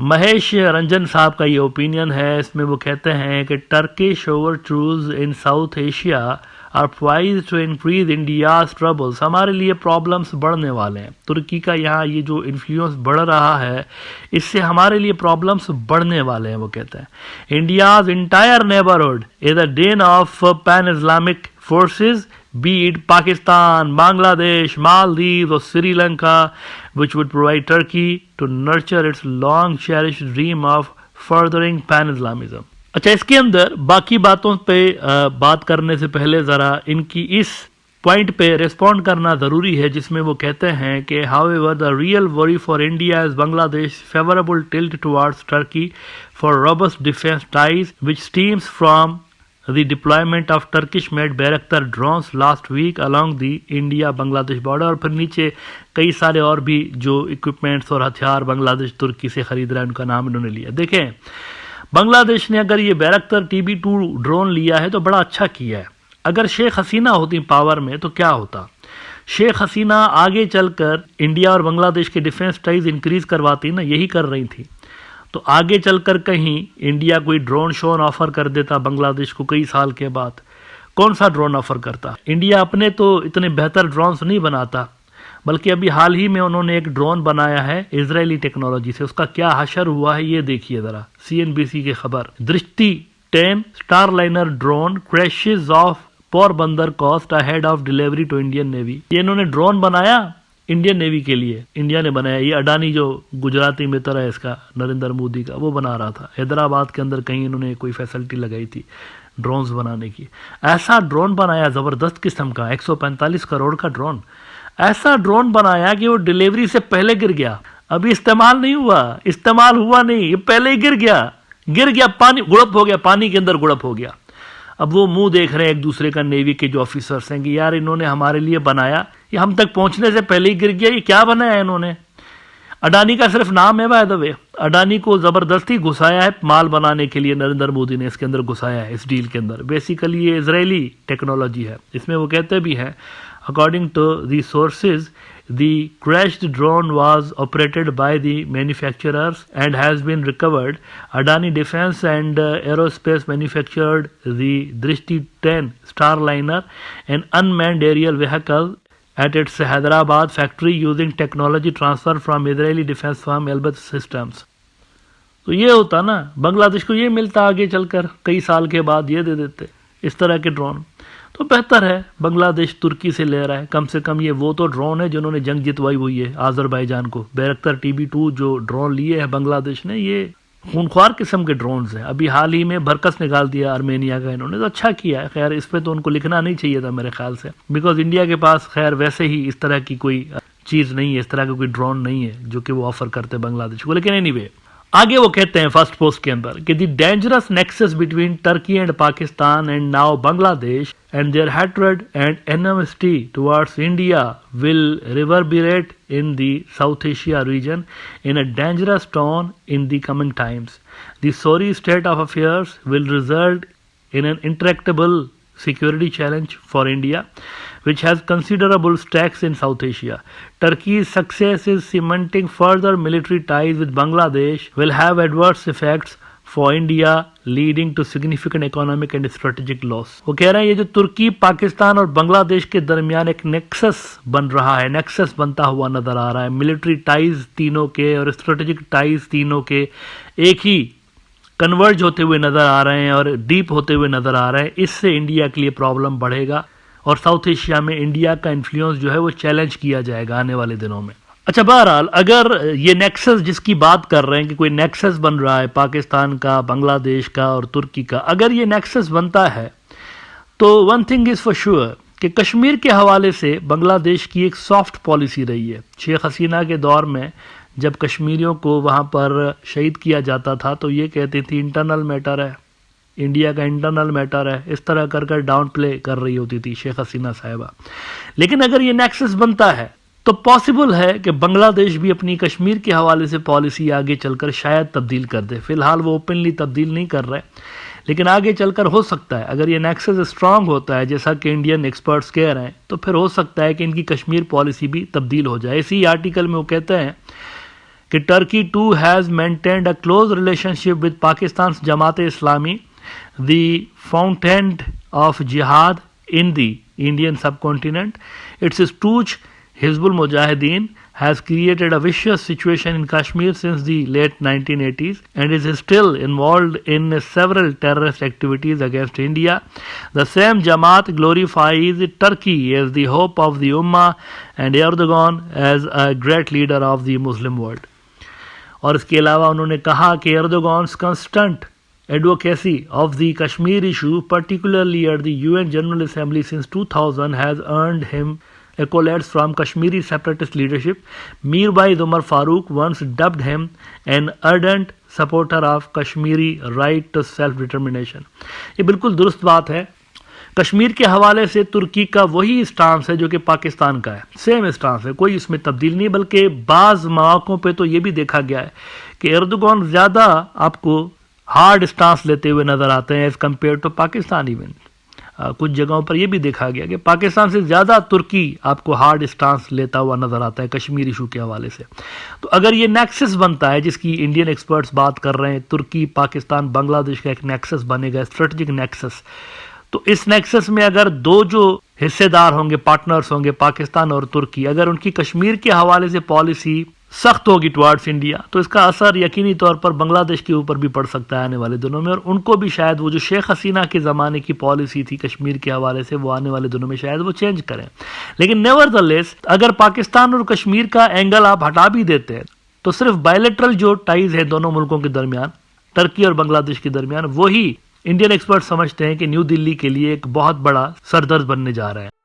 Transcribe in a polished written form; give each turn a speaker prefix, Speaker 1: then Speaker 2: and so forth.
Speaker 1: مہیش رنجن صاحب کا یہ اوپینین ہے، اس میں وہ کہتے ہیں کہ Turkish overtures in South Asia are poised to increase India's troubles, ہمارے لیے پرابلمس بڑھنے والے ہیں۔ ترکی کا یہاں یہ جو انفلوئنس بڑھ رہا ہے اس سے ہمارے لیے پرابلمس بڑھنے والے ہیں، وہ کہتے ہیں India's entire neighbourhood is a den of pan Islamic forces, be it Pakistan, Bangladesh, Maldives or Sri Lanka, which would provide Turkey to nurture its long cherished dream of furthering pan-Islamism. اچھا، اس کے اندر باقی باتوں پہ بات کرنے سے پہلے ذرا ان کی اس پوائنٹ پہ ریسپونڈ کرنا ضروری ہے جس میں وہ کہتے ہیں کہ however the real worry for India is Bangladesh's favorable tilt towards Turkey for robust defense ties which stems from the deployment of Turkish-made Bayraktar drones last week along the India-Bangladesh border، اور پھر نیچے کئی سارے اور بھی جو equipments اور ہتھیار بنگلہ دیش ترکی سے خرید رہا ہے ان کا نام انہوں نے لیا۔ دیکھیں، بنگلہ دیش نے اگر یہ بیرکتر TB2 ڈرون لیا ہے تو بڑا اچھا کیا ہے۔ اگر شیخ حسینہ ہوتی پاور میں تو کیا ہوتا؟ شیخ حسینہ آگے چل کر انڈیا اور بنگلہ دیش کے ڈیفنس ٹائز انکریز کرواتی نا، یہی کر رہی تھی، تو آگے چل کر کہیں انڈیا کوئی ڈرون شون آفر کر دیتا بنگلہ دیش کو کئی سال کے بعد، کون سا ڈرون آفر کرتا؟ انڈیا اپنے تو اتنے بہتر ڈرونز نہیں بناتا، بلکہ ابھی حال ہی میں انہوں نے ایک ڈرون بنایا ہے اسرائیلی ٹیکنالوجی سے، اس کا کیا حشر ہوا ہے یہ دیکھیے ذرا، CNBC کی خبر۔ Drishti 10 starliner drone crashes off Porbandar coast ahead of delivery to Indian navy, یہ انہوں نے ڈرون بنایا انڈین نیوی کے لیے، انڈیا نے بنایا۔ یہ اڈانی جو گجراتی متر ہے اس کا، نریندر مودی کا، وہ بنا رہا تھا حیدرآباد کے اندر، کہیں انہوں نے کوئی فیسلٹی لگائی تھی ڈرونز بنانے کی۔ ایسا ڈرون بنایا زبردست قسم کا، 145 کروڑ کا ڈرون، ایسا ڈرون بنایا کہ وہ ڈیلیوری سے پہلے گر گیا، ابھی استعمال نہیں ہوا نہیں، یہ پہلے ہی گر گیا، پانی گڑپ ہو گیا، پانی کے اندر گڑپ ہو گیا۔ اب وہ منہ دیکھ رہے ہیں ایک دوسرے کا، نیوی کے جو آفیسرس ہیں، کہ یار انہوں نے ہمارے لیے بنایا، یہ ہم تک پہنچنے سے پہلے ہی گر گیا، یہ کیا بنایا ہے انہوں نے؟ اڈانی کا صرف نام ہے بائی دی وے، اڈانی کو زبردستی گھسایا ہے مال بنانے کے لیے، نریندر مودی نے اس کے اندر گھسایا ہے، اس ڈیل کے اندر۔ بیسیکلی یہ اسرائیلی ٹیکنالوجی ہے، اس میں وہ کہتے بھی ہیں according to the sources the crashed drone was operated by the manufacturers and has been recovered. Adani Defense and Aerospace manufactured the Drishti 10 Starliner, an unmanned aerial vehicle, at its Hyderabad factory using technology transfer from Israeli defense firm Elbit Systems. تو یہ ہوتا نا، بنگلہ دیش کو یہ ملتا آگے چل کر، کئی سال کے بعد یہ دے دیتے اس طرح کے ڈرون۔ تو بہتر ہے بنگلہ دیش ترکی سے لے رہا ہے، کم سے کم یہ وہ تو ڈرون ہے جنہوں نے جنگ جتوائی ہوئی ہے آذربائیجان کو۔ بیرکتر TB2 جو ڈرون لیے ہیں بنگلہ دیش نے، یہ خونخوار قسم کے ڈرونز ہیں، ابھی حال ہی میں برکس نکال دیا آرمینیا کا انہوں نے، تو اچھا کیا ہے۔ خیر اس پہ تو ان کو لکھنا نہیں چاہیے تھا میرے خیال سے، بیکاز انڈیا کے پاس خیر ویسے ہی اس طرح کی کوئی چیز نہیں ہے، اس طرح کا کوئی ڈرون نہیں ہے جو کہ وہ آفر کرتے بنگلہ دیش کو۔ لیکن اینی وے آگے وہ کہتے ہیں فرسٹ پوسٹ کے اندر کہ the dangerous nexus between Turkey and Pakistan and now Bangladesh and their hatred and enmity towards India will reverberate in the South Asia region in a dangerous tone in the coming times. The sorry state of affairs will result in an intractable security challenge for India, which has considerable stakes in South Asia. Turkey's success in cementing further military ties with Bangladesh will have adverse effects for India, leading to significant economic and strategic loss. وہ کہہ رہے ہیں یہ جو ترکی، پاکستان اور بنگلہ دیش کے درمیان ایک نیکسس بن رہا ہے، نیکسس بنتا ہوا نظر آ رہا ہے، ملٹری ٹائز تینوں کے اور اسٹریٹجک ٹائز تینوں کے ایک ہی کنورج ہوتے ہوئے نظر آ رہے ہیں اور ڈیپ ہوتے ہوئے نظر آ رہے ہیں۔ اس سے انڈیا کے لیے پرابلم بڑھے گا اور ساؤتھ ایشیا میں انڈیا کا انفلوئنس جو ہے وہ چیلنج کیا جائے گا آنے والے دنوں میں۔ اچھا بہرحال اگر یہ نیکسس جس کی بات کر رہے ہیں کہ کوئی نیکسس بن رہا ہے پاکستان کا، بنگلہ دیش کا اور ترکی کا، اگر یہ نیکسس بنتا ہے تو one thing is for sure کہ کشمیر کے حوالے سے بنگلہ دیش کی ایک سافٹ پالیسی رہی ہے۔ شیخ حسینہ کے دور میں جب کشمیریوں کو وہاں پر شہید کیا جاتا تھا تو یہ کہتی تھی انٹرنل میٹر ہے، انڈیا کا انٹرنل میٹر ہے، اس طرح کر کر ڈاؤن پلے کر رہی ہوتی تھی شیخ حسینہ صاحبہ۔ لیکن اگر یہ نیکسس بنتا ہے تو پاسبل ہے کہ بنگلہ دیش بھی اپنی کشمیر کے حوالے سے پالیسی آگے چل کر شاید تبدیل کر دے۔ فی الحال وہ اوپنلی تبدیل نہیں کر رہے، لیکن آگے چل کر ہو سکتا ہے اگر یہ نیکسس اسٹرانگ ہوتا ہے جیسا کہ انڈین ایکسپرٹس کہہ رہے ہیں تو پھر ہو سکتا ہے کہ ان کی کشمیر پالیسی بھی تبدیل ہو جائے۔ اسی آرٹیکل میں وہ کہتے ہیں کہ Turkey too has maintained a close relationship with Pakistan's Jamaat-e-Islami, the fountain of jihad in the Indian subcontinent. Its stooge Hizbul Mujahideen has created a vicious situation in Kashmir since the late 1980s and is still involved in several terrorist activities against India. The same Jamaat glorifies Turkey as the hope of the Ummah and Erdogan as a great leader of the Muslim world. اور اس کے علاوہ انہوں نے کہا کہ ایردوغان's constant advocacy of the Kashmir issue, particularly at the UN General Assembly since 2000, has earned him accolades from Kashmiri separatist leadership. Mirwaiz Umar Farooq once dubbed him an ardent supporter of Kashmiri right to self-determination. یہ بالکل درست بات ہے. کشمیر کے حوالے سے ترکی کا وہی اسٹانس ہے جو کہ پاکستان کا ہے، سیم اسٹانس ہے، کوئی اس میں تبدیل نہیں، بلکہ بعض مواقعوں پہ تو یہ بھی دیکھا گیا ہے کہ ایردوغان زیادہ آپ کو ہارڈ اسٹانس لیتے ہوئے نظر آتے ہیں as compare to Pakistan. Even کچھ جگہوں پر یہ بھی دیکھا گیا کہ پاکستان سے زیادہ ترکی آپ کو ہارڈ اسٹانس لیتا ہوا نظر آتا ہے کشمیر ایشو کے حوالے سے. تو اگر یہ نیکسس بنتا ہے جس کی انڈین ایکسپرٹس بات کر رہے ہیں، ترکی پاکستان بنگلہ دیش کا ایک نیکسس بنے گا، اسٹریٹجک نیکسس، تو اس نیکسس میں اگر دو جو حصے دار ہوں گے، پارٹنرز ہوں گے، پاکستان اور ترکی، اگر ان کی کشمیر کے حوالے سے پالیسی سخت ہوگی ٹوارڈز انڈیا تو اس کا اثر یقینی طور پر بنگلہ دیش کے اوپر بھی پڑ سکتا ہے آنے والے دنوں میں، اور ان کو بھی شاید وہ جو شیخ حسینہ کے زمانے کی پالیسی تھی کشمیر کے حوالے سے وہ آنے والے دنوں میں شاید وہ چینج کریں. لیکن نیور لیس اگر پاکستان اور کشمیر کا اینگل آپ ہٹا بھی دیتے ہیں تو صرف بائیلیٹرل جو ٹائز ہے دونوں ملکوں کے درمیان، ترکی اور بنگلہ دیش کے درمیان، وہی انڈین ایکسپرٹ سمجھتے ہیں کہ نیو دلی کے لیے ایک بہت بڑا سردرد بننے جا رہا ہے.